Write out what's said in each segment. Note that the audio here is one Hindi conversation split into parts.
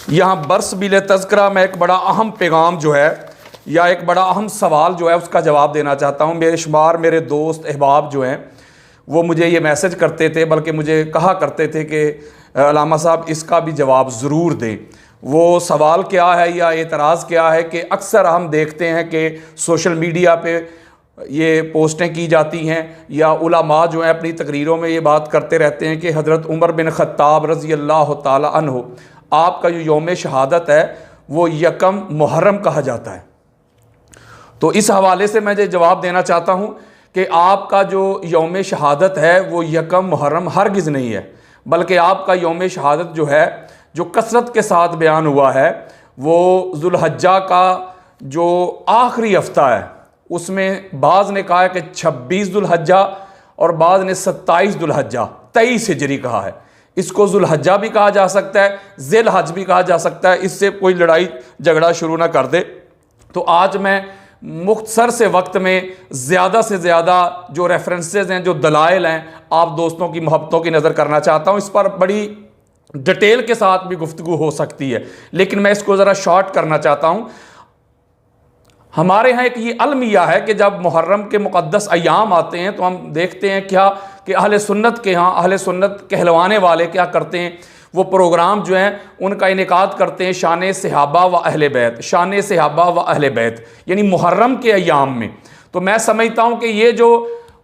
यहाँ बरस बिल तज़किरा में एक बड़ा अहम पैगाम जो है या एक बड़ा अहम सवाल जो है उसका जवाब देना चाहता हूँ। मेरे शुमार मेरे दोस्त अहबाब जो हैं वो मुझे ये मैसेज करते थे, बल्कि मुझे कहा करते थे कि अल्लामा साहब इसका भी जवाब ज़रूर दें। वो सवाल क्या है या एतराज़ क्या है कि अक्सर हम देखते हैं कि सोशल मीडिया पे ये पोस्टें की जाती हैं या उलमा जो हैं अपनी तकरीरों में ये बात करते रहते हैं कि हज़रत उमर बिन ख़त्ताब रज़ी अल्लाह ताला अन्हु आपका जो यौम शहादत है वो यकम मुहर्रम कहा जाता है। तो इस हवाले से मैं ये जवाब देना चाहता हूँ कि आपका जो यौम शहादत है वो यकम मुहर्रम हरगिज़ नहीं है, बल्कि आपका यौम शहादत जो है जो कसरत के साथ बयान हुआ है वो ज़ुल्हज्जा का जो आखिरी हफ्ता है उसमें बाज़ ने कहा है कि 26 ज़ुल्हज्जा और बाज़ ने 27 ज़ुल्हज्जा 23 हिजरी कहा है। इसको ज़ुल्हज्जा भी कहा जा सकता है, ज़िल हज भी कहा जा सकता है, इससे कोई लड़ाई झगड़ा शुरू ना कर दे। तो आज मैं मुख्तसर से वक्त में ज़्यादा से ज़्यादा जो रेफरेंसेस हैं, जो दलाइल हैं, आप दोस्तों की मोहब्बतों की नज़र करना चाहता हूँ। इस पर बड़ी डिटेल के साथ भी गुफ्तगू हो सकती है, लेकिन मैं इसको ज़रा शॉर्ट करना चाहता हूँ। हमारे यहाँ एक ये अलमिया है कि जब मुहर्रम के मुक़द्दस अय्याम आते हैं तो हम देखते हैं क्या कि अहले सुन्नत के यहाँ अहले सुन्नत कहलवाने वाले क्या करते हैं, वो प्रोग्राम जो हैं उनका इनेकाद करते हैं शान सहाबा व अहले बैत, शान सहाबा व अहले बैत, यानी मुहर्रम के अय्याम में। तो मैं समझता हूँ कि ये जो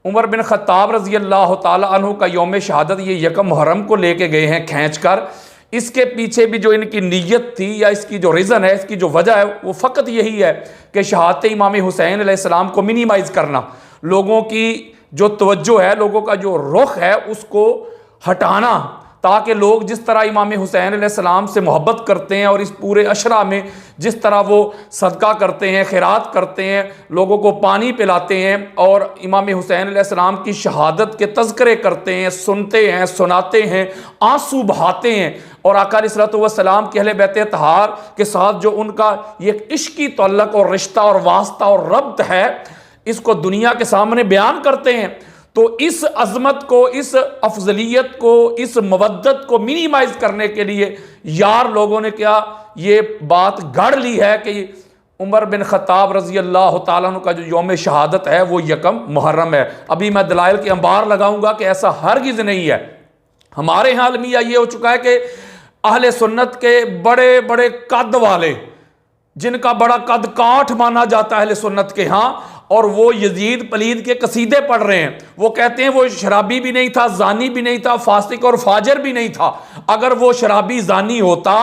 उमर बिन ख़त्ताब रज़ी अल्लाह ताला अन्हु का यौम शहादत ये यकम मुहर्रम को लेके गए हैं खींच कर, इसके पीछे भी जो इनकी नीयत थी या इसकी जो रीज़न है, इसकी जो वजह है वो फ़कत यही है कि शहादत इमाम हुसैन अलैहिस्सलाम को मिनिमाइज़ करना, लोगों की जो तवज्जो है, लोगों का जो रुख है उसको हटाना, ताकि लोग जिस तरह इमाम हुसैन अलैहिस्सलाम से मोहब्बत करते हैं और इस पूरे अशरा में जिस तरह वो सदका करते हैं, खैरात करते हैं, लोगों को पानी पिलाते हैं और इमाम हुसैन अलैहिस्सलाम की शहादत के तज़किरे करते हैं, सुनते हैं, सुनाते हैं, आंसू बहाते हैं, और आका अलैहिस्सलातु वस्सलाम के अहले बैत तहार के साथ जो उनका ये इश्की तअल्लुक़ और रिश्ता और वास्ता और रब्त है, इसको दुनिया के सामने बयान करते हैं। तो इस अज़मत को, इस अफजलियत को, इस मवद्दत को मिनिमाइज़ करने के लिए यार लोगों ने क्या ये बात गढ़ ली है कि उमर बिन ख़त्ताब रज़ी अल्लाह ताला अन्हु का जो यौम शहादत है वो यकम मुहर्रम है। अभी मैं दलाइल के अंबार लगाऊंगा कि ऐसा हरगिज़ नहीं है। हमारे यहाँ अलमिया ये हो चुका है कि अहले सुन्नत के बड़े बड़े कद वाले, जिनका बड़ा कद काठ माना जाता है अहले सुन्नत के यहाँ, और वो यजीद पलीद के कसीदे पढ़ रहे हैं। वो कहते हैं वो शराबी भी नहीं था, जानी भी नहीं था, फासिक और फाजर भी नहीं था। अगर वो शराबी जानी होता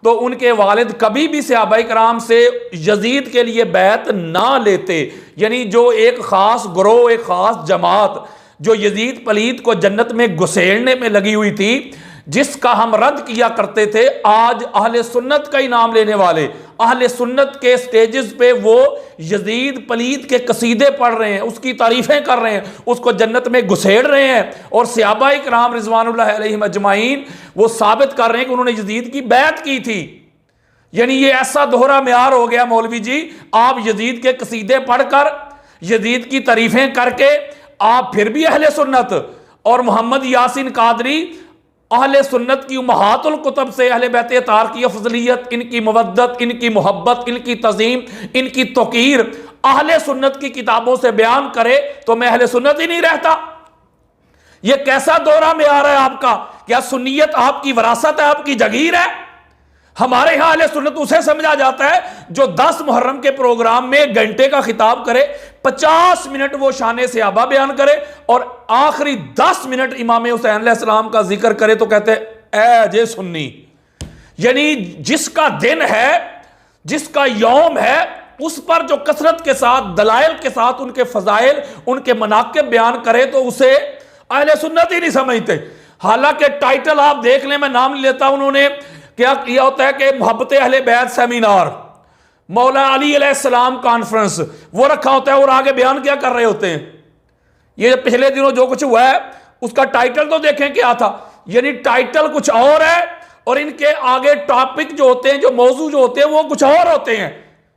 तो उनके वालिद कभी भी सहाबाए कराम से यजीद के लिए बैत ना लेते। यानी जो एक ख़ास ग्रोह, एक ख़ास जमात जो यजीद पलीद को जन्नत में घुसेड़ने में लगी हुई थी, जिसका हम रद्द किया करते थे, आज अहले सुन्नत का ही नाम लेने वाले अहले सुन्नत के स्टेजेस पे वो यजीद पलीद के कसीदे पढ़ रहे हैं, उसकी तारीफें कर रहे हैं, उसको जन्नत में घुसेड़ रहे हैं, और सहाबाए किराम रिज़वानुल्लाह अलैहिम अजमाइन वो साबित कर रहे हैं कि उन्होंने यजीद की बैत की थी। यानी ये ऐसा दोहरा म्यार हो गया मौलवी जी, आप यजीद के कसीदे पढ़कर, यजीद की तारीफें करके आप फिर भी अहले सुन्नत, और मोहम्मद यासीन कादरी अहले सुन्नत की उम्महातुल कुतुब से अहले बैत तार की अफजलियत, इनकी मवद्दत, इनकी मोहब्बत, इनकी तज़ीम, इनकी तौकीर अहले सुन्नत की किताबों से बयान करे तो मैं अहले सुन्नत ही नहीं रहता। यह कैसा दौरा में आ रहा है आपका? क्या सुन्नियत आपकी विरासत है, आपकी जगीर है? हमारे यहां अहले सुन्नत उसे समझा जाता है जो 10 मुहर्रम के प्रोग्राम में 1 घंटे का खिताब करे, 50 मिनट वो शान सहाबा बयान करे और आखिरी 10 मिनट इमाम हुसैन अलैहिस्सलाम का जिक्र करे तो कहते ऐ जे सुन्नी। यानी जिसका दिन है, जिसका यौम है, उस पर जो कसरत के साथ, दलाइल के साथ उनके फजाइल, उनके मनाकिब बयान करे तो उसे अहले सुन्नत ही नहीं समझते। हालांकि टाइटल आप देख लें, मैं नाम नहीं लेता, उन्होंने क्या किया होता है कि मोहब्बत अहले बैत सेमिनार, मौला अली अलैहिस्सलाम कॉन्फ्रेंस, वो रखा होता है और आगे बयान क्या कर रहे होते हैं। ये पिछले दिनों जो कुछ हुआ है उसका टाइटल तो देखें क्या था। यानी टाइटल कुछ और है और इनके आगे टॉपिक जो होते हैं, जो मौजू जो होते हैं वो कुछ और होते हैं।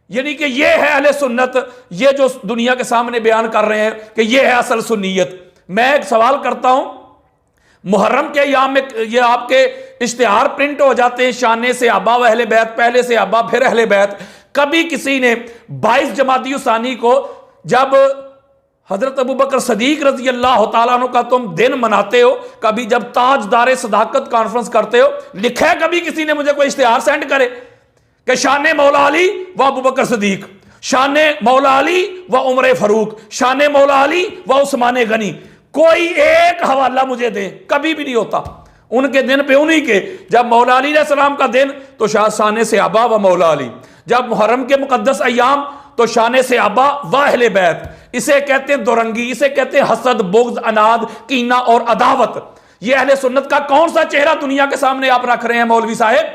यानी कि ये है अहले सुन्नत, ये जो दुनिया के सामने बयान कर रहे हैं कि ये है असल सुन्नियत। मैं एक सवाल करता हूं, मुहर्रम के अय्याम में ये आपके इश्तिहार प्रिंट हो जाते हैं, शाने से अब्बा व अहले बैत, पहले से अब्बा फिर अहले बैत। कभी किसी ने 22 जमादी सानी को जब हजरत अबू बकर सदीक रजी अल्लाह तआला अन्हु का तुम दिन मनाते हो, कभी जब ताजदार सदाकत कॉन्फ्रेंस करते हो, लिखा है कभी किसी ने मुझे कोई इश्तिहार सेंड करे कि शाने मौला अली व अबू बकर सदीक, शाने मौला अली व उमर फारूक, शाने मौला अली व उस्मान गनी? कोई एक हवाला मुझे दे, कभी भी नहीं होता। उनके दिन पे उन्हीं के, जब मौला अली सलाम का दिन तो शाने से अबा व मौला अली, जब मुहर्रम के मुकद्दस अय्याम तो शाने से अबा व अहले बैत। इसे कहते हैं दुरंगी, इसे कहते हैं हसद, बुग़्ज़, अनाद, कीना और अदावत। ये अहले सुन्नत का कौन सा चेहरा दुनिया के सामने आप रख रहे हैं मौलवी साहब?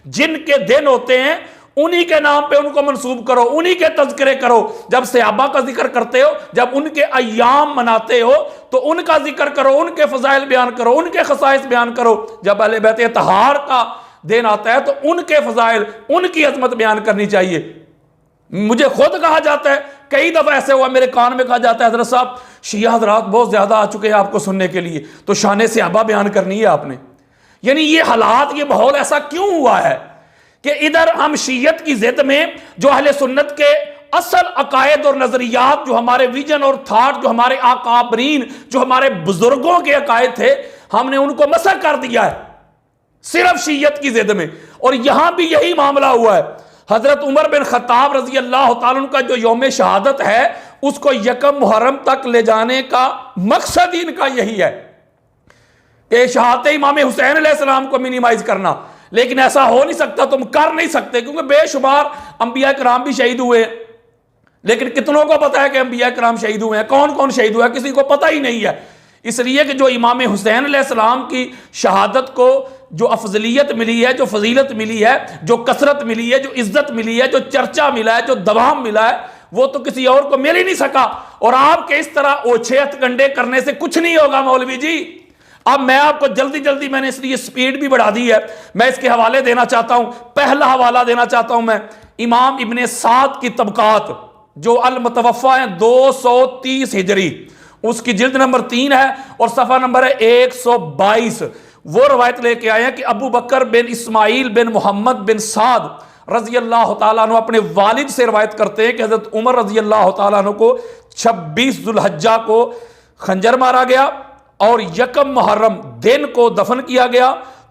जिनके दिन होते हैं उन्हीं के नाम पे उनको मंसूब करो, उन्हीं के तज़किरे करो। जब सहाबा का जिक्र करते हो, जब उनके अय्याम मनाते हो तो उनका जिक्र करो, उनके फजाइल बयान करो, उनके खसाइस बयान करो। जब अहले बैत तहार का दिन आता है तो उनके फजाइल, उनकी अजमत बयान करनी चाहिए। मुझे खुद कहा जाता है, कई दफा ऐसे हुआ मेरे कान में कहा जाता है, हजरत साहब शिया हजरात बहुत ज्यादा आ चुके हैं आपको सुनने के लिए, तो शाने से अबा बयान करनी है आपने। यानी ये हालात, ये माहौल ऐसा क्यों हुआ है कि इधर हम शीयत की जिद में जो अहले सुन्नत के असल अकायद और नजरियात, जो हमारे विजन और थाट, जो हमारे आकाबरीन, जो हमारे बुजुर्गों के अकायद थे, हमने उनको मसख कर दिया है सिर्फ शीयत की जिद में। और यहां भी यही मामला हुआ है। हजरत उमर बिन खत्ताब रजी अल्लाह तआला अन्हु का जो यौम शहादत है, उसको यकम मुहर्रम तक ले जाने का मकसद ही इनका यही है कि शहादत इमाम हुसैन अलैहिस्सलाम को मिनिमाइज करना। लेकिन ऐसा हो नहीं सकता, तुम कर नहीं सकते, क्योंकि बेशुमार अंबिया कराम भी शहीद हुए, लेकिन कितनों को पता है कि अंबिया कराम शहीद हुए हैं? कौन कौन शहीद हुआ है किसी को पता ही नहीं है। इसलिए कि जो इमाम हुसैन अलैहिस्सलाम की शहादत को जो अफजलियत मिली है, जो फजीलत मिली है, जो कसरत मिली है, जो इज्जत मिली है, जो चर्चा मिला है, जो दवाम मिला है, वो तो किसी और को मिल ही नहीं सका। और आपके इस तरह ओछे हथकंडे करने से कुछ नहीं होगा मौलवी जी। अब मैं आपको जल्दी जल्दी, मैंने इसलिए स्पीड भी बढ़ा दी है, मैं इसके हवाले देना चाहता हूं। पहला हवाला देना चाहता हूं मैं इमाम इब्ने साद की तबकात, जो अल मुतवफ़ा है 230 हिजरी, उसकी जिल्द नंबर 3 है और सफ़ा नंबर है 122। वो रवायत लेके आए हैं कि अबू बकर बिन इस्माइल बिन मोहम्मद बिन साद रजी अल्लाह तआला अन्हु अपने वालिद से रवायत करते हैं कि हज़रत उमर रजी अल्लाह तआला अन्हु को 26 जुल्हज्जा को खंजर मारा गया और यकम मुहर्रम दिन को दफन किया गया,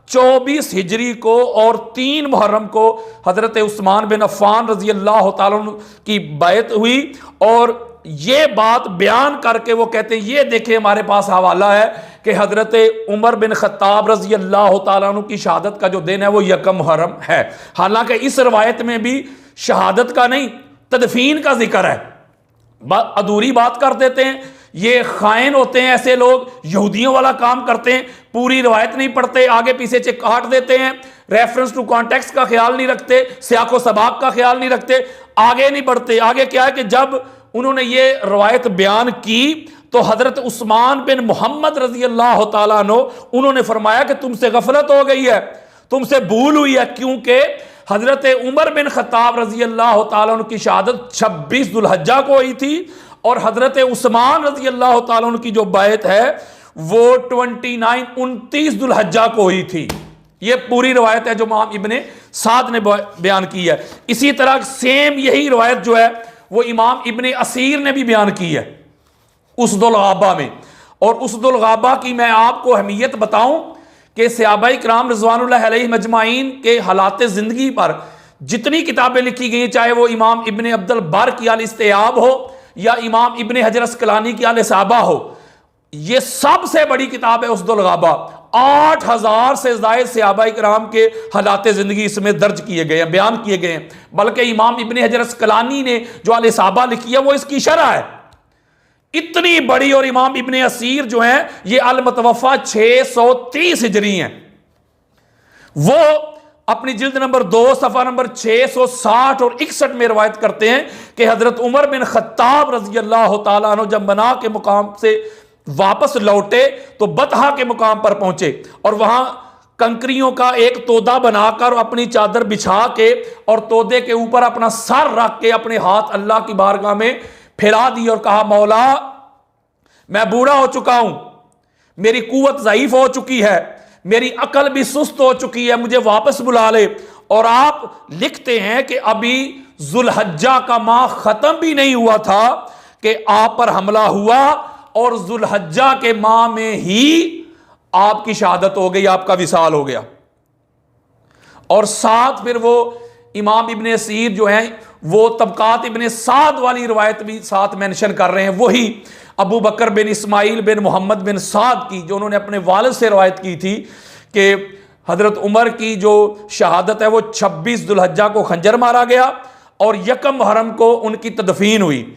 24 हिजरी को और 3 मुहर्रम को हजरत उस्मान बिन अफ़्फ़ान रजी अल्लाह तआला अन्हु की बैत हुई। और ये बात बयान करके वो कहते हैं, ये देखें हमारे पास हवाला है कि हजरत उमर बिन खत्ताब रजी अल्लाह तआला अन्हु की शहादत का जो दिन है वो यकम मुहर्रम है। हालांकि इस रवायत में भी शहादत का नहीं, तदफीन का जिक्र है। अधूरी बात कर देते हैं, ये खाइन होते हैं ऐसे लोग, यहूदियों वाला काम करते हैं, पूरी रवायत नहीं पढ़ते, आगे पीछे से काट देते हैं, रेफरेंस टू कॉन्टेक्स्ट का ख्याल नहीं रखते, सियाको सबाक का ख्याल नहीं रखते, आगे नहीं बढ़ते। आगे क्या है कि जब उन्होंने ये रवायत बयान की तो हजरत उस्मान बिन मोहम्मद रजी अल्लाह तआला अन्हु उन्होंने फरमाया कि तुमसे गफलत हो गई है, तुमसे भूल हुई है, क्योंकि हजरत उमर बिन खत्ताब रजी अल्लाह तआला अन्हु की शहादत 26 जुल्हज्जा को हुई थी और हजरत उस्मान रजी अल्लाह तआला अन्हु की जो बैत है वो 29 जुल्हज्जा को हुई थी। ये पूरी रवायत है जो इमाम इब्ने साद ने बयान की है। इसी तरह सेम यही रवायत जो है वो इमाम इब्ने असीर ने भी बयान की है उसदुल गाबा में। और उसदुल गाबा की मैं आपको अहमियत बताऊं कि सहाबाए किराम रिज़वानुल्लाह अलैहिम अजमाइन के हालात ज़िंदगी पर जितनी किताबें लिखी गई, चाहे वो इमाम इब्ने अब्दुल बर की अल इस्तियाब हो या इमाम इब्ने हजर अस्कलानी की अल इसाबा हो, ये सबसे बड़ी किताब है उसदुल गाबा। 8000 से ज़ायद सहाबाए किराम के हालात ज़िंदगी इसमें दर्ज किए गए हैं, बयान किए गए हैं। बल्कि इमाम इब्ने हजर अस्कलानी ने जो अल इसाबा लिखी है वो इसकी शरह है, इतनी बड़ी। और इमाम इब्ने असीर जो है ये अल मुतवफ़ा 630 हिजरी हैं। वो अपनी जिल्द नंबर 2 सफ़ा नंबर 660 और 61 में रवायत करते हैं कि हजरत उमर बिन खत्ताब रजी अल्लाह तआला अन्हु जब बना के मुकाम से वापस लौटे तो बतहा के मुकाम पर पहुंचे और वहां कंकरियों का एक तोदा बनाकर अपनी चादर बिछा के और तोदे के ऊपर अपना सर रख के अपने हाथ अल्लाह की बारगाह में फैला दी और कहा, मौला मैं बूढ़ा हो चुका हूं, मेरी कुव्वत ज़ईफ हो चुकी है, मेरी अकल भी सुस्त हो चुकी है, मुझे वापस बुला ले। और आप लिखते हैं कि अभी जुल्हज्जा का माह खत्म भी नहीं हुआ था कि आप पर हमला हुआ, और जुल्हज्जा के माह में ही आपकी शहादत हो गई, आपका विसाल हो गया। और साथ फिर वो इमाम इब्ने असीर जो है वो तबकात इब्ने साद वाली रिवायत भी साथ मेंशन कर रहे हैं, वही अबू बकर बिन इस्माइल बिन मोहम्मद बिन साद की, जो उन्होंने अपने वालिद से रवायत की थी कि हज़रत उमर की जो शहादत है वो 26 दुल्हज्जा को खंजर मारा गया और यकम मुहर्रम को उनकी तदफीन हुई।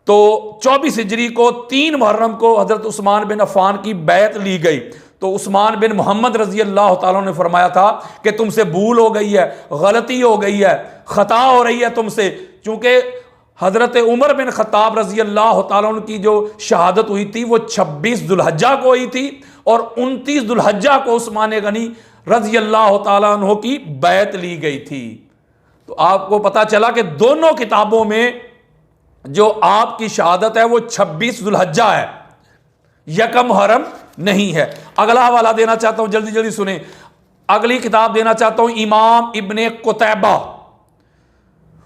तो 24 हिजरी को 3 मुहर्रम को हज़रत उस्मान बिन अफ़ान की बैत ली गई। तो उस्मान बिन मोहम्मद रज़ी अल्लाह तआला ने फरमाया था कि तुमसे भूल हो गई है, गलती हो गई है, ख़ता हो रही है तुमसे, चूँकि हज़रत उमर बिन ख़त्ताब रज़ी अल्लाह तआला की जो शहादत हुई थी वो 26 दुल्हज्जा को हुई थी और 29 दुल्हज्जा को उस्मान गनी रज़ी अल्लाह तआला अन्हु की बैत ली गई थी। तो आपको पता चला कि दोनों किताबों में जो आपकी शहादत है वो 26 दुल्हज्जा है, यकम मुहर्रम नहीं है। अगला हवाला देना चाहता हूं, जल्दी जल्दी सुने। अगली किताब देना चाहता हूं इमाम इब्ने कुतैबा,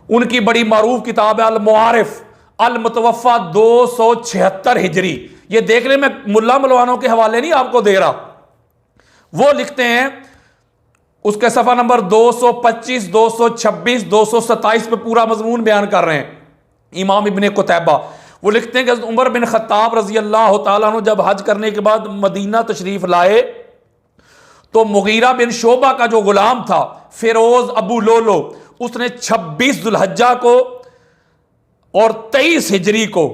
उनकी बड़ी मरूफ किताब है अल मुआरिफ अल मुतवफ़ा 276 हिजरी। ये देख ले, मैं मुल्ला मलवानों के हवाले नहीं आपको दे रहा। वो लिखते हैं उसके सफ़ा नंबर 225, 226, 227 पे पूरा मजमून बयान कर रहे हैं इमाम इब्ने कुतैबा। वो लिखते हैं कि उमर बिन ख़त्ताब रज़ी अल्लाह तआला अन्हु जब हज करने के बाद मदीना तशरीफ लाए तो मुगीरा बिन शोबा का जो गुलाम था फिरोज अबू लोलो, उसने 26 दुल्हज्जा को और 23 हिजरी को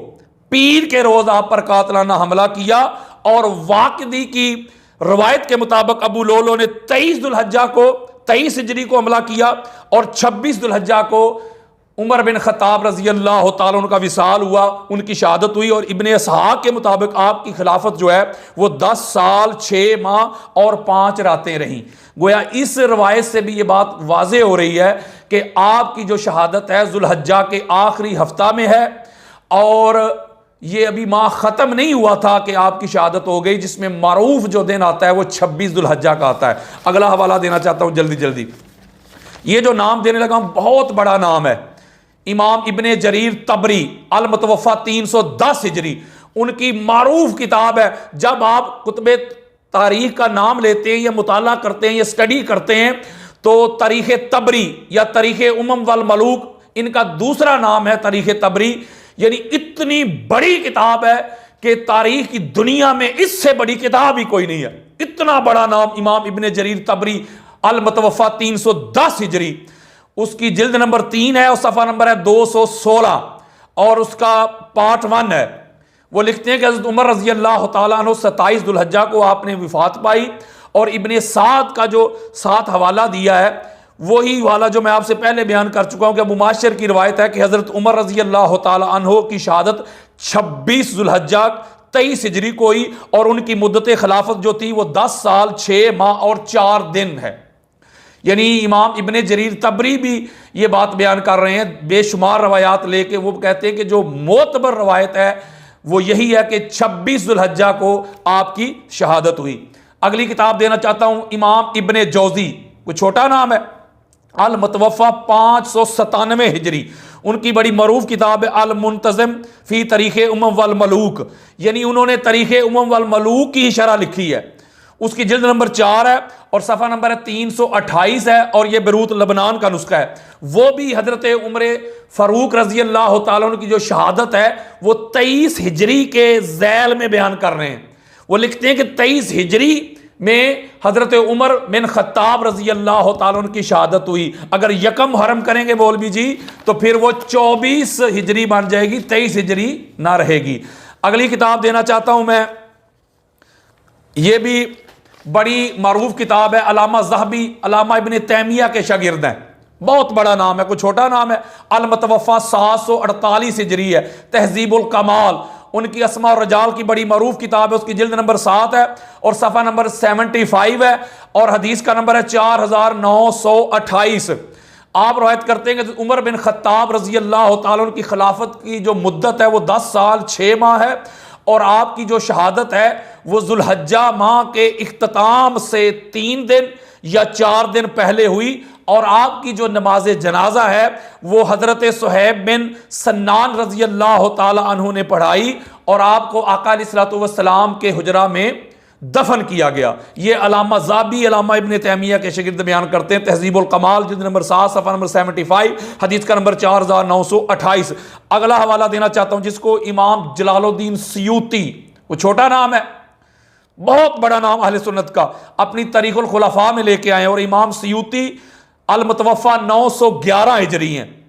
पीर के रोज आप पर कातलाना हमला किया। और वाकदी की रवायत के मुताबिक अबू लोलो ने 23 दुल्हज्जा को 23 हिजरी को हमला किया और 26 दुल्हज्जा को उमर बिन ख़त्ताब रज़ी अल्लाह तआला अन्हु का विसाल हुआ, उनकी शहादत हुई। और इब्ने इसहाक़ के मुताबिक आपकी खिलाफत जो है वो 10 साल 6 माह और 5 रातें रहीं। गोया इस रवायत से भी ये बात वाज़े हो रही है कि आपकी जो शहादत है जुल्हज्जा के आखिरी हफ्ता में है और ये अभी माह ख़त्म नहीं हुआ था कि आपकी शहादत हो गई, जिसमें मारूफ जो दिन आता है वो 26 दुल्हज्जा का आता है। अगला हवाला देना चाहता हूँ जल्दी जल्दी। ये जो नाम देने लगा हूँ बहुत बड़ा नाम है, इमाम इब्ने जरीर तबरी अल मुतवफ़ा 310 हिजरी, उनकी मारूफ किताब है। जब आप कुतुबे तारीख का नाम लेते हैं या मुताला करते हैं या स्टडी करते हैं तो तारीख़ तबरी या तारीख़ उमम वल मलूक, इनका दूसरा नाम है तारीख़ तबरी। यानी इतनी बड़ी किताब है कि तारीख की दुनिया में इससे बड़ी किताब ही कोई नहीं है। इतना बड़ा नाम इमाम इब्ने जरीर तबरी अल मुतवफ़ा 310 हिजरी, उसकी जिल्द नंबर 3 है और सफ़ा नंबर है 216 और उसका पार्ट 1 है। वो लिखते हैं कि हज़रत उमर रज़ी अल्लाह तआला अन्हु 27 दुल्हज्जा को आपने वफ़ात पाई। और इब्ने साद का जो साथ हवाला दिया है वही वाला जो मैं आपसे पहले बयान कर चुका हूं कि अबू माशर की रिवायत है कि हज़रत उमर रज़ी अल्लाह तआला अन्हु की शहादत 26 जुल्हज्जा 23 हिजरी को हुई और उनकी मुद्दत खिलाफत जो थी वो 10 साल 6 माह और 4 दिन है। यानी इमाम इब्ने जरीर तबरी भी ये बात बयान कर रहे हैं बेशुमार रवायात लेके। वो कहते हैं कि जो मोतबर रवायत है वो यही है कि 26 जुल्हज्जा को आपकी शहादत हुई। अगली किताब देना चाहता हूं इमाम इब्ने जौजी, कोई छोटा नाम है, अल मुतवफ़ा 597 हिजरी, उनकी बड़ी मरूफ किताब है अल मुंतज़िम फ़ी तारीख़ उमम वल मलूक। यानी उन्होंने तारीख़ उमम वल मलूक की शरह लिखी है, उसकी जिल्द नंबर 4 है और सफ़ा नंबर है 328 है और यह बेरूत लबनान का नुस्खा है। वो भी हज़रत उमर फ़ारूक रज़ी अल्लाह तआला अन्हु की जो शहादत है वो 23 हिजरी के ज़ैल में बयान कर रहे हैं। वो लिखते हैं कि 23 हिजरी में हज़रत उमर बिन ख़त्ताब रज़ी अल्लाह तआला अन्हु की शहादत हुई। अगर यकम मुहर्रम करेंगे मौलवी जी तो फिर वो 24 हिजरी बन जाएगी, 23 हिजरी ना रहेगी। अगली किताब देना चाहता हूं मैं, ये भी बड़ी मरूफ किताब है, अलामा ज़हबी अलामा इब्ने तैमिया के शागिर्द हैं, बहुत बड़ा नाम है, कोई छोटा नाम है। अल मुतवफ़ा 748 हिजरी है, तहज़ीबुल कमाल उनकी अस्मा और रजाल की बड़ी मरूफ किताब है, उसकी जिल्द नंबर 7 है और सफ़ा नंबर 75 है और हदीस का नंबर है 4928। आप रवायत करते हैं कि उमर बिन ख़त्ताब रज़ी अल्लाह तआला अन्हु की खिलाफत की जो मुद्दत है वो 10 साल 6 माह है और आपकी जो शहादत है वो जुल्हज्जा माह के इख्तिताम से 3 दिन या 4 दिन पहले हुई। और आपकी जो नमाज जनाजा है वो हजरत सुहैब बिन सन्नान रजी अल्लाह ताला अन्हु ने पढ़ाई और आपको आका अलैहिस्सलातु वस्सलाम के हुजरा में दफन किया गया। ये अलामा ज़ाबी अलामा इब्ने तैमिया के शागिर्द बयान करते हैं, तहज़ीबुल कमाल जिल्द नंबर 7 सफ़ा नंबर 75, हदीस का नंबर 4928। अगला हवाला देना चाहता हूँ जिसको इमाम जलालुद्दीन सयूती, वो छोटा नाम है, बहुत बड़ा नाम अहले सुन्नत का, अपनी तारीखुल खुलफा में लेके आए और इमाम सयूती अल मुतवफ़ा 911 हिजरी हैं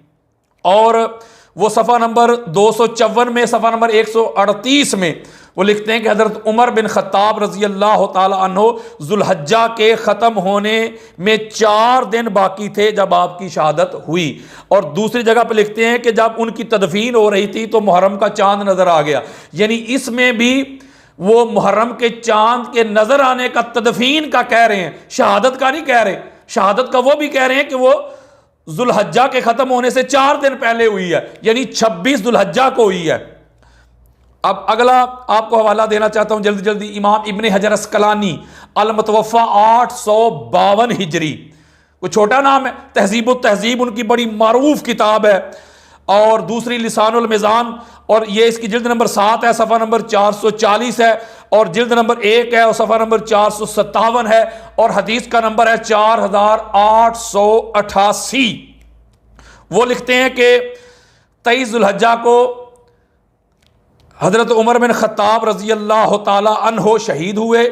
और वो सफ़ा नंबर 254 में, सफ़ा नंबर 138 में वो लिखते हैं कि हज़रत उमर बिन ख़त्ताब रज़ी अल्लाह ताला अन्हो ज़ुल्हज्जा के ख़त्म होने में 4 दिन बाकी थे जब आपकी शहादत हुई। और दूसरी जगह पर लिखते हैं कि जब उनकी तदफीन हो रही थी तो मुहर्रम का चांद नज़र आ गया। यानी इसमें भी वो मुहर्रम के चांद के नज़र आने का तदफीन का कह रहे हैं, शहादत का नहीं कह रहे। शहादत का वो भी कह रहे हैं कि वो जुल्हज्जा के खत्म होने से 4 दिन पहले हुई है, यानी 26 जुल्हज्जा को हुई है। अब अगला आपको हवाला देना चाहता हूं जल्दी जल्दी, इमाम इब्ने हजर अस्कलानी अल मुतवफ़ा 852 हिजरी, वो छोटा नाम है, तहज़ीबुत तहज़ीब उनकी बड़ी मारूफ किताब है। और दूसरी लिसानुल मीज़ान, और ये इसकी जिल्द नंबर 7 है, सफ़ा नंबर 440 है, और जिल्द नंबर 1 है और सफ़ा नंबर 457 है, और हदीस का नंबर है 4888। वो लिखते हैं कि 23 जुल्हज्जा को हज़रत उमर बिन ख़त्ताब रज़ी अल्लाह ताला अन्हो शहीद हुए।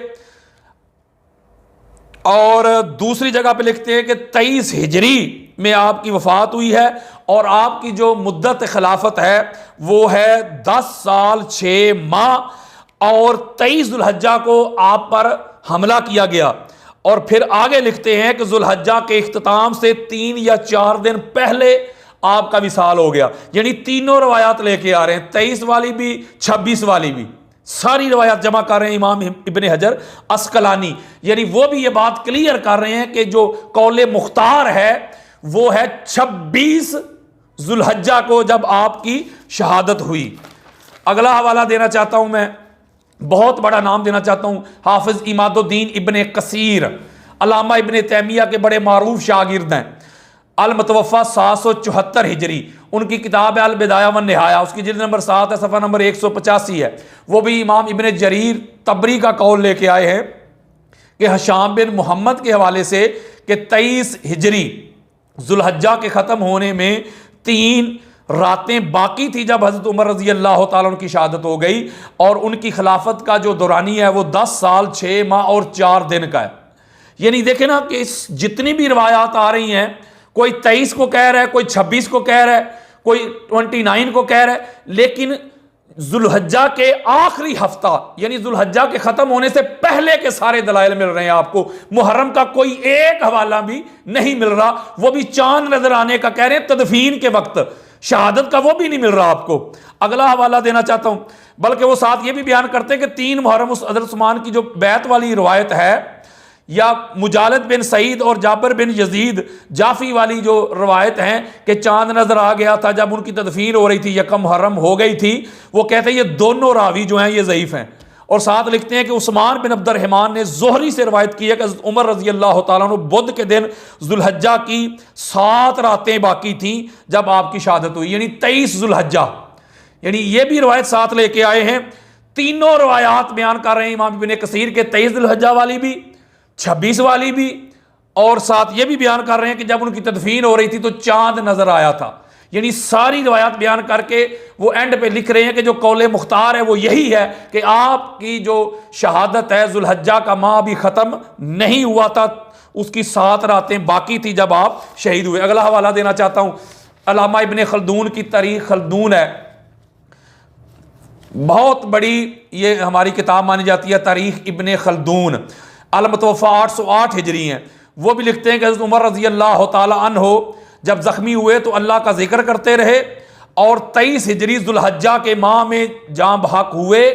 और दूसरी जगह पे लिखते हैं कि 23 हिजरी में आपकी वफ़ात हुई है और आपकी जो मुद्दत खिलाफत है वो है 10 साल 6 माह और 23 जुल्हज्जा को आप पर हमला किया गया। और फिर आगे लिखते हैं कि जुल्हज्जा के इख्तिताम से 3 या 4 दिन पहले आपका विसाल हो गया। यानी तीनों रवायात लेके आ रहे हैं, 23 वाली भी 26 वाली भी, सारी रवायात जमा कर रहे हैं इमाम इब्ने हजर अस्कलानी। यानी वो भी ये बात क्लियर कर रहे हैं कि जो कौले मुख्तार है वो है 26 जुल्हज्जा को जब आपकी शहादत हुई। अगला हवाला देना चाहता हूं मैं, बहुत बड़ा नाम देना चाहता हूं, हाफिज इमादुद्दीन इब्ने कसीर अलामा इब्ने तैमिया के बड़े मारूफ शागिर्द हैं। अल मुतवफ़ा 774 हिजरी उनकी किताब है अल बिदाया वन निहाया, उसकी जिल्द नंबर 7 है, सफ़ा नंबर 185 है। वो भी इमाम इब्ने जरीर तबरी का कौल लेके आए हैं कि हशाम बिन मोहम्मद के हवाले से कि 23 हिजरी जुल्हज्जा के ख़त्म होने में 3 रातें बाकी थी जब हज़रत उमर रज़ी अल्लाह ताला उनकी शहादत हो गई। और उनकी खिलाफत का जो दौरानी है वो 10 साल 6 माह और 4 दिन का है। यानी देखें ना कि इस जितनी भी रवायात आ रही हैं, कोई 23 को कह रहा है, कोई 26 को कह रहा है, कोई 29 को कह रहा है, लेकिन जुल्हज्जा के आखिरी हफ्ता यानी जुल्हज्जा के खत्म होने से पहले के सारे दलाइल मिल रहे हैं आपको। मुहर्रम का कोई एक हवाला भी नहीं मिल रहा, वो भी चांद नजर आने का कह रहे हैं, तदफीन के वक्त शहादत का वो भी नहीं मिल रहा आपको। अगला हवाला देना चाहता हूं, बल्कि वो साथ ये भी बयान करते हैं कि 3 मुहर्रम उस हज़रत उस्मान की जो बैत वाली रवायत है, या मुजालद बिन सईद और जाबर बिन यजीद जाफी वाली जो रवायत हैं कि चांद नजर आ गया था जब उनकी तदफीन हो रही थी, यकम मुहर्रम हो गई थी, वो कहते हैं ये दोनों रावी जो हैं ये ज़ईफ़ हैं। और साथ लिखते हैं कि उस्मान बिन अब्दुर्रहमान ने ज़ोहरी से रवायत की है कि उमर रज़ी अल्लाह ताला अन्हु बुध के दिन जुल्हज्जा की 7 रातें बाकी थी जब आपकी शहादत हुई, यानी 23 जुल्हज्जा। यानी ये भी रवायत साथ लेके आए हैं। तीनों रवायात बयान कर रहे हैं इमाम इब्ने कसीर के 23 जुल्हज्जा वाली भी, 26 वाली भी, और साथ ये भी बयान कर रहे हैं कि जब उनकी तदफीन हो रही थी तो चांद नजर आया था। यानी सारी रवायात बयान करके वो एंड पे लिख रहे हैं कि जो कौले मुख्तार है वो यही है कि आपकी जो शहादत है जुल्हज्जा का माह भी ख़त्म नहीं हुआ था, उसकी 7 रातें बाकी थी जब आप शहीद हुए। अगला हवाला देना चाहता हूँ, अल्लामा इब्ने खल्दून की तारीख खल्दून है, बहुत बड़ी ये हमारी किताब मानी जाती है तारीख इब्ने खल्दून, अल मुतवफ़ा 808 हिजरी हैं। वो भी लिखते हैं कि हज़रत उमर रज़ी अल्लाह ताला अन्हो जब ज़ख्मी हुए तो अल्लाह का जिक्र करते रहे और 23 हिजरी जुल्हज्जा के माह में जाँ बहक हुए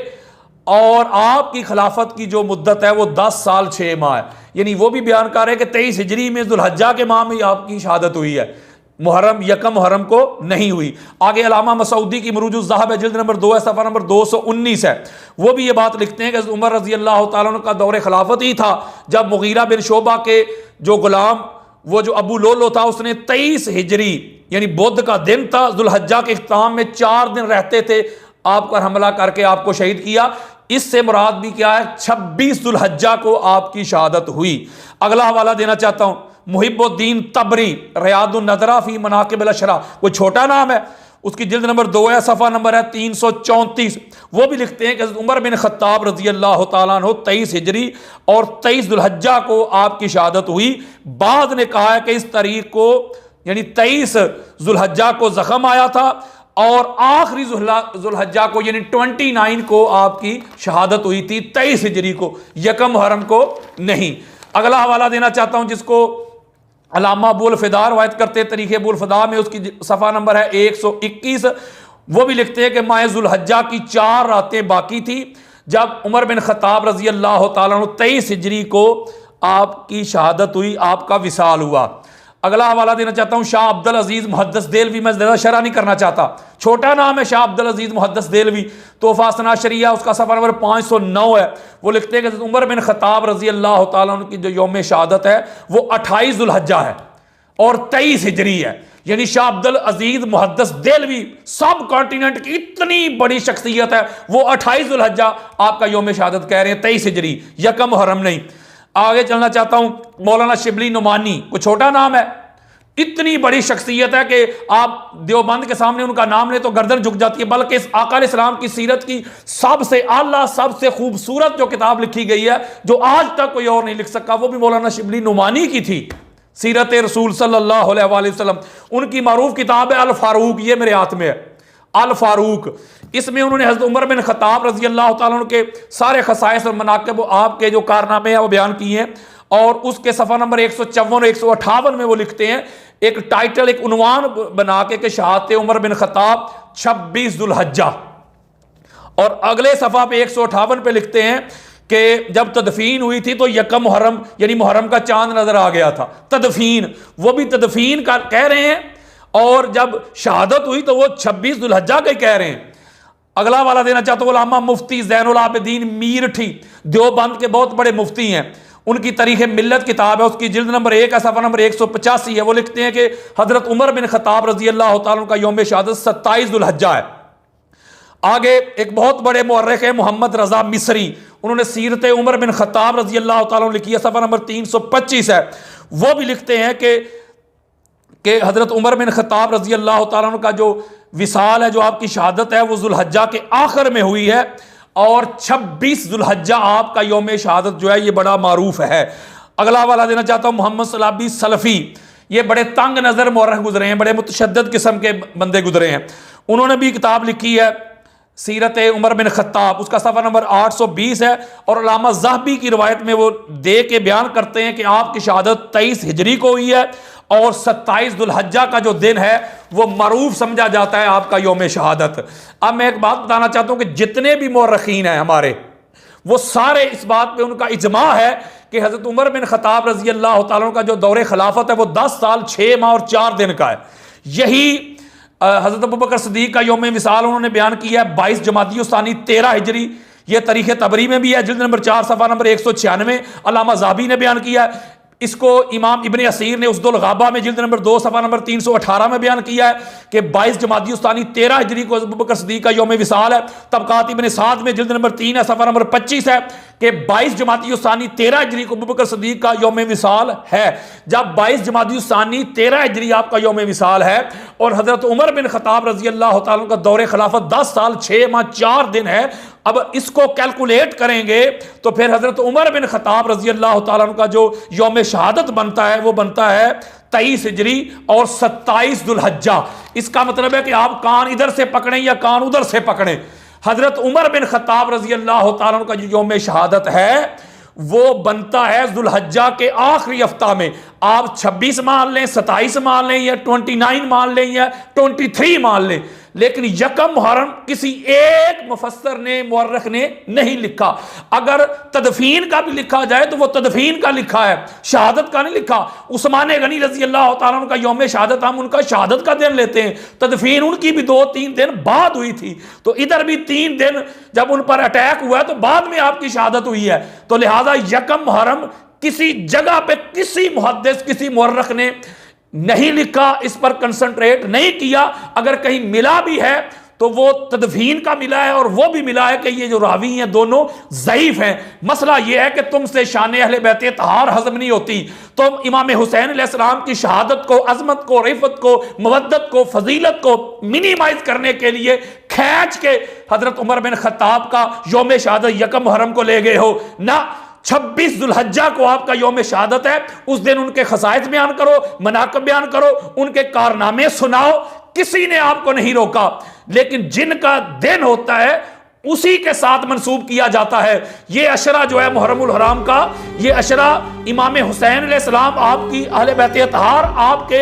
और आपकी खिलाफत की जो मुद्दत है वो 10 साल 6 माह है। यानी वो भी बयान कर रहे हैं कि 23 हिजरी में जुल्हज्जा के माह में आपकी शहादत हुई है। मुहर्रम यकम मुहर्रम को नहीं हुई। आगे अलामा मसऊदी की मरूजुज़ ज़हब है, जिल्द नंबर 2 है, सफ़ा नंबर 219 है। वो भी ये बात लिखते हैं कि उमर रज़ी अल्लाह तआला अन्हु का दौर खिलाफत ही था जब मुगीरा बिन शोबा के जो गुलाम वो जो अबू लोलो था उसने 23 हिजरी यानी बुध का दिन था, जुल्हज्जा के इख्तिताम में 4 दिन रहते थे, आप पर हमला करके आपको शहीद किया। इससे मुराद भी क्या है, 26 जुल्हज्जा को आपकी शहादत हुई। अगला हवाला देना चाहता हूं, मुहिबुद्दीन तबरी रियादुन नज़रा फी मनाकिब अल अशरा, कोई छोटा नाम है, उसकी जिल्द नंबर 2 है, सफ़ा नंबर है 334। वो भी लिखते हैं कि उमर बिन खत्ताब रज़ी अल्लाह तआला अन्हु 23 हिजरी और 23 जुल्हज्जा को आपकी शहादत हुई। बाद ने कहा है कि इस तारीख को यानी 23 जुल्हज्जा को जख्म आया था और आखिरी जुल्हज्जा को यानी 29 को आपकी शहादत हुई थी, 23 हिजरी को, यकम मुहर्रम को नहीं। अगला हवाला देना चाहता हूं जिसको अलामा अबुल फिदा रवायत करते तरीक़े अबुल फिदा में, उसकी सफ़ा नंबर है 121। वो भी लिखते हैं कि माह जुल्हज्जा की 4 रातें बाकी थी जब उमर बिन खत्ताब रज़ी अल्लाह तआला अन्हु 23 हिजरी को आपकी शहादत हुई, आपका विसाल हुआ। अगला हवाला देना चाहता हूं शाह अब्दुल अजीज मुहद्दिस देलवी, मैं ज़्यादा शरह नहीं करना चाहता, छोटा नाम है शाह अब्दुल अजीज मुहद्दिस देलवी, तोहफा सना शरिया उसका सफ़ा नंबर 509 है। वो लिखते हैं कि उमर बिन खत्ताब रज़ी अल्लाह तआला अन्हु की जो यौम शहादत है वो 28 जुल्हज्जा है और 23 हिजरी है। यानी शाह अब्दुल अजीज मुहद्दिस देलवी सब कॉन्टिनेंट की इतनी बड़ी शख्सियत है, वो 28 जुल्हज्जा आपका यौम शहादत कह रहे हैं, 23 हिजरी, यकम मुहर्रम नहीं। आगे चलना चाहता हूं, मौलाना शिबली नुमानी, कोई छोटा नाम है, इतनी बड़ी शख्सियत है कि आप देवबंद के सामने उनका नाम ले तो गर्दन झुक जाती है, बल्कि इस आका इस्लाम की सीरत की सबसे आला सबसे खूबसूरत जो किताब लिखी गई है जो आज तक कोई और नहीं लिख सका, वो भी मौलाना शिबली नुमानी की थी, सीरत रसूल सल्लल्लाहु अलैहि वसल्लम। उनकी मारूफ किताब है अल फारूक, ये मेरे हाथ में है, अल फारूक। इसमें उन्होंने हज़रत उमर बिन खत्ताब रज़ी अल्लाह तआला अन्हु के सारे खसाइस और मनाक़िब आपके जो कारनामे हैं वो बयान किए हैं। और उसके सफ़ा नंबर 154 और 158 में वो लिखते हैं, एक टाइटल एक उन्वान बना के शहादत उमर बिन खत्ताब 26 जुल्हज्जा। और अगले सफ़ा पे 158 पे लिखते हैं कि जब तदफीन हुई थी तो यकम मुहर्रम यानी मुहर्रम का चांद नजर आ गया था, तदफीन, वो भी तदफीन का कह रहे हैं, और जब शहादत हुई तो वो 26 जुल्हज्जा का कह रहे हैं। अगला वाला देना चाहता हूं, उलमा मुफ्ती ज़ैनुल आबिदीन मीरठी देवबंद के बहुत बड़े मुफ्ती हैं, उनकी तारीख़ मिल्लत किताब है, उसकी जिल्द नंबर 1 है, सफ़ा नंबर 185 है। वो लिखते हैं कि हज़रत उमर बिन खत्ताब रज़ी अल्लाह तआला अन्हु का यौम शहादत 27 जुल्हज्जा है। आगे एक बहुत बड़े मुअर्रिख़ है मोहम्मद रज़ा मिस्री, उन्होंने सीरत उमर बिन खत्ताब रज़ी अल्लाह तआला अन्हु लिखी है, सफ़ा नंबर 325 है। वो भी लिखते हैं कि हज़रत उमर बिन खत्ताब रज़ी अल्लाह तआला अन्हु का जो विसाल है, जो आपकी शहादत है, वो जुल्हज्जा के आखिर में हुई है और 26 जुल्हज्जा आपका यौम शहादत जो है ये बड़ा मारूफ है। अगला वाला देना चाहता हूँ मोहम्मद सलाबी सलफ़ी, ये बड़े तंग नज़र मुअर्रिख़ गुजरे हैं, बड़े मुतशद्दिद किस्म के बंदे गुजरे हैं। उन्होंने भी किताब लिखी है सीरत उमर बिन खत्ताब, उसका सफ़ा नंबर 820 है। और अल्लामा ज़हबी की रवायत में वो दे के बयान करते हैं कि आपकी शहादत 23 हिजरी को हुई है और 27 जुल्हज्जा का जो दिन है वो मरूफ समझा जाता है आपका यौम शहादत। अब मैं एक बात बताना चाहता हूँ कि जितने भी मुअर्रिख़ीन हैं हमारे, वो सारे इस बात पे उनका इजमा है कि हज़रत उमर बिन खत्ताब रज़ी अल्लाह तआला अन्हु का जो दौरे खिलाफत है वो 10 साल 6 माह और 4 दिन का है। यही हज़रत अबू बकर सिद्दीक़ का यौम विसाल उन्होंने बयान किया है 22 जमादी उस्तानी 13 हिजरी, ये तारीख़ तबरी में भी है, जिल्द नंबर 4 सफ़ा नंबर 196। अल्लामा ज़ाबी ने बयान किया है, इसको इमाम इब्ने असीर ने उसदुल गाबा में जिल्द नंबर 2 सफ़ा नंबर 318 में बयान किया है कि 22 जमादी उस्तानी 13 हिजरी को अबू बकर सिद्दीक़ का यौम विसाल है। तबक़ात इब्ने साद में जिल्द नंबर 3 है, सफ़ा नंबर 25 है कि 22 जमादी उस्तानी 13 हिजरी को अबू बकर सिद्दीक़ का यौम विसाल है। जब 22 जमादी उस्तानी 13 हिजरी आपका यौम विसाल है और हज़रत उमर बिन खत्ताब रज़ी अल्लाह तआला अन्हु का दौरे खिलाफत 10 साल 6 माह 4 दिन है, अब इसको कैलकुलेट करेंगे तो फिर हज़रत उमर बिन खत्ताब रज़ी अल्लाह तआला अन्हु का जो यौम शहादत बनता है वो बनता है 23 हिजरी और 27 जुल्हज्जा। इसका मतलब है कि आप कान इधर से पकड़ें या कान उधर से पकड़ें, हज़रत उमर बिन खत्ताब रज़ी अल्लाह तआला अन्हु का जो यौम शहादत है वो बनता है जुल्हज्जा के आखिरी हफ्ता में। आप 26 मान लें, 27 मान लें या 29 मान लें या 23 मान लें, लेकिन यकम मुहर्रम किसी एक मुफस्सर ने, मुअर्रिख ने नहीं लिखा। अगर तदफीन का भी लिखा जाए तो वो तदफीन का लिखा है, शहादत का नहीं लिखा। उस्मान गनी रजी अल्लाह तआला अन्हु का यौम शहादत हम उनका शहादत का दिन लेते हैं, तदफीन उनकी भी 2-3 दिन बाद हुई थी। तो इधर भी 3 दिन जब उन पर अटैक हुआ तो बाद में आपकी शहादत हुई है। तो लिहाजा यकम मुहर्रम किसी जगह पे किसी मुहद्दिस, किसी मुअर्रिख ने नहीं लिखा, इस पर कंसंट्रेट नहीं किया। अगर कहीं मिला भी है तो वो तदफीन का मिला है, और वो भी मिला है कि ये जो रावी हैं दोनों ज़ईफ हैं। मसला ये है कि तुमसे शान अहले बैत तहार हजम नहीं होती। तुम इमाम हुसैन अलैहिस्सलाम की शहादत को, अजमत को, रिफत को, मवद्दत को, फजीलत को मिनिमाइज करने के लिए खींच के हजरत उमर बिन खत्ताब का यौम शहादत यकम मुहर्रम को ले गए हो ना। 26 जुल्हज्जा को आपका यौम शहादत है, उस दिन उनके खसाइस बयान करो, मनाकब बयान करो, उनके कारनामे सुनाओ, किसी ने आपको नहीं रोका। लेकिन जिनका दिन होता है उसी के साथ मंसूब किया जाता है। ये अशरा जो है मुहर्रमुल हराम का, ये अशरा इमाम हुसैन अलैहिस्सलाम, आपकी अहले बैत अतहार, आपके